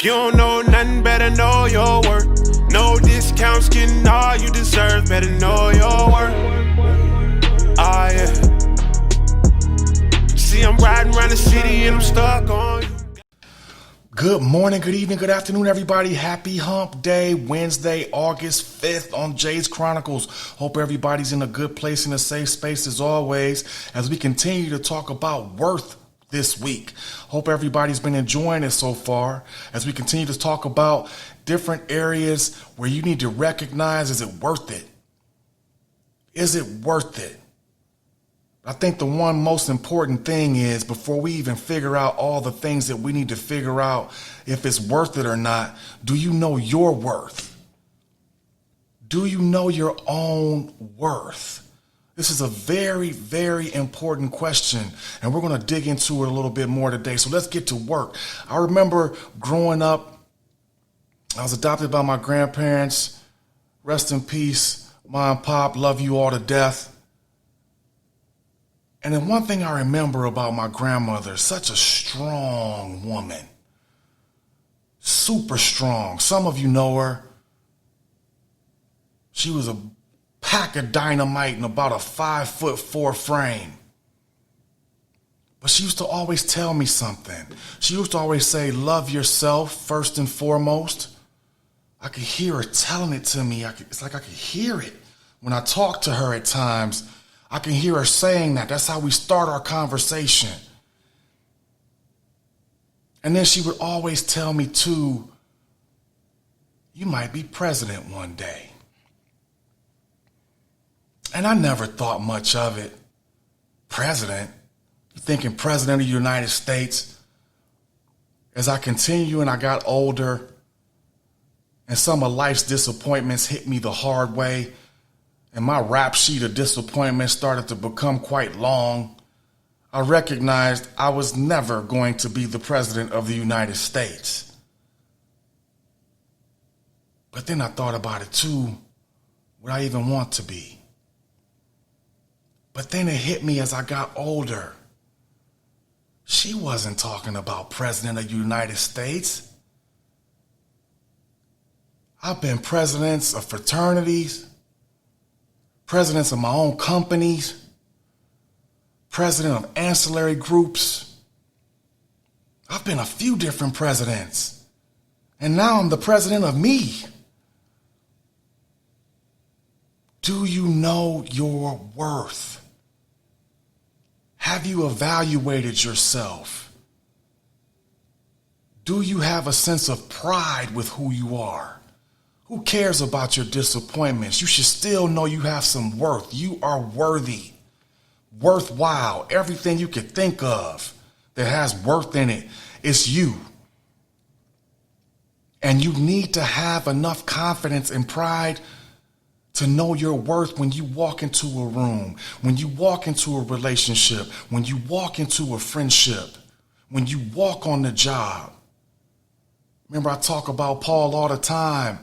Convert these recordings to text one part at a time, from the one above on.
You don't know nothing, better know your worth. No discounts, getting all you deserve, better know your worth. Ah, yeah. See, I'm riding around the city and I'm stuck on you. Good morning, good evening, good afternoon, everybody. Happy Hump Day, Wednesday, August 5th on JaesChronicles. Hope everybody's in a good place, in a safe space as always, as we continue to talk about worth this week. Hope everybody's been enjoying it so far as we continue to talk about different areas where you need to recognize, is it worth it? Is it worth it? I think the one most important thing is, before we even figure out all the things that we need to figure out if it's worth it or not, do you know your worth? Do you know your own worth? This is a very, very important question, and we're going to dig into it a little bit more today. So let's get to work. I remember growing up, I was adopted by my grandparents. Rest in peace, Mom, Pop, love you all to death. And then one thing I remember about my grandmother, such a strong woman, super strong. Some of you know her. She was a pack of dynamite in about a 5'4" frame. But she used to always tell me something. She used to always say, love yourself first and foremost. I could hear her telling it to me. It's like I could hear it. When I talk to her at times, I can hear her saying that. That's how we start our conversation. And then she would always tell me too, you might be president one day. And I never thought much of it. President? You're thinking president of the United States? As I continue and I got older, and some of life's disappointments hit me the hard way, and my rap sheet of disappointment started to become quite long, I recognized I was never going to be the president of the United States. But then I thought about it too. Would I even want to be? But then it hit me as I got older. She wasn't talking about president of the United States. I've been presidents of fraternities, presidents of my own companies, president of ancillary groups. I've been a few different presidents, and now I'm the president of me. Do you know your worth? Have you evaluated yourself? Do you have a sense of pride with who you are? Who cares about your disappointments? You should still know you have some worth. You are worthy, worthwhile. Everything you could think of that has worth in it is you. And you need to have enough confidence and pride to know your worth when you walk into a room, when you walk into a relationship, when you walk into a friendship, when you walk on the job. Remember, I talk about Paul all the time.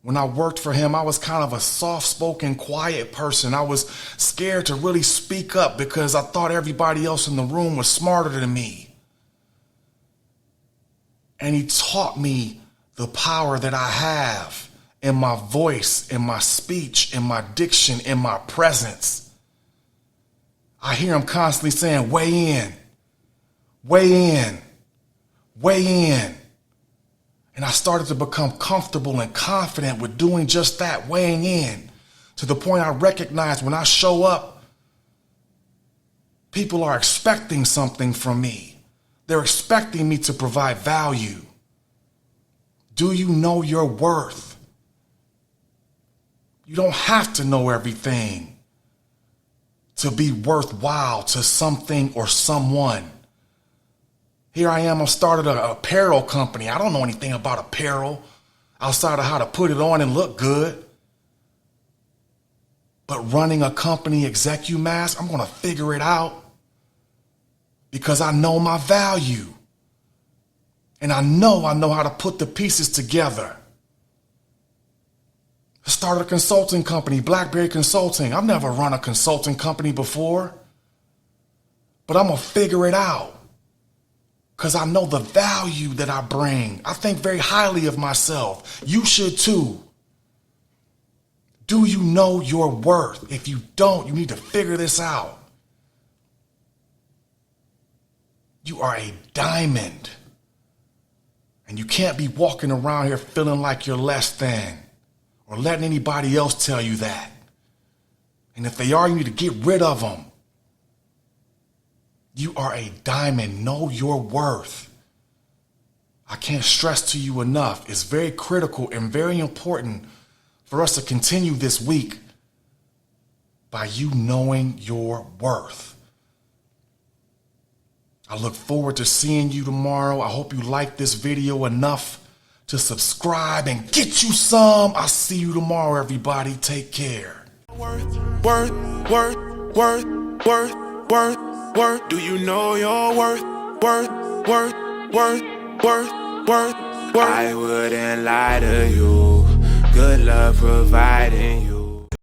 When I worked for him, I was kind of a soft-spoken, quiet person. I was scared to really speak up because I thought everybody else in the room was smarter than me. And he taught me the power that I have in my voice, in my speech, in my diction, in my presence. I hear him constantly saying, weigh in, weigh in, weigh in. And I started to become comfortable and confident with doing just that, weighing in, to the point I recognize when I show up, people are expecting something from me. They're expecting me to provide value. Do you know your worth? You don't have to know everything to be worthwhile to something or someone. Here I am, I started an apparel company. I don't know anything about apparel outside of how to put it on and look good. But running a company, ExecuMask, I'm going to figure it out because I know my value. And I know how to put the pieces together. I started a consulting company, BlackBerry Consulting. I've never run a consulting company before, but I'm going to figure it out. because I know the value that I bring. I think very highly of myself. You should too. Do you know your worth? If you don't, you need to figure this out. You are a diamond. And you can't be walking around here feeling like you're less than or letting anybody else tell you that. And if they are, you need to get rid of them. You are a diamond. Know your worth. I can't stress to you enough. It's very critical and very important for us to continue this week by you knowing your worth. I look forward to seeing you tomorrow. I hope you like this video enough to subscribe and get you some. I'll see you tomorrow, everybody. Take care. Worth. Do you know your worth? Worth. I wouldn't lie to you. Good love providing you.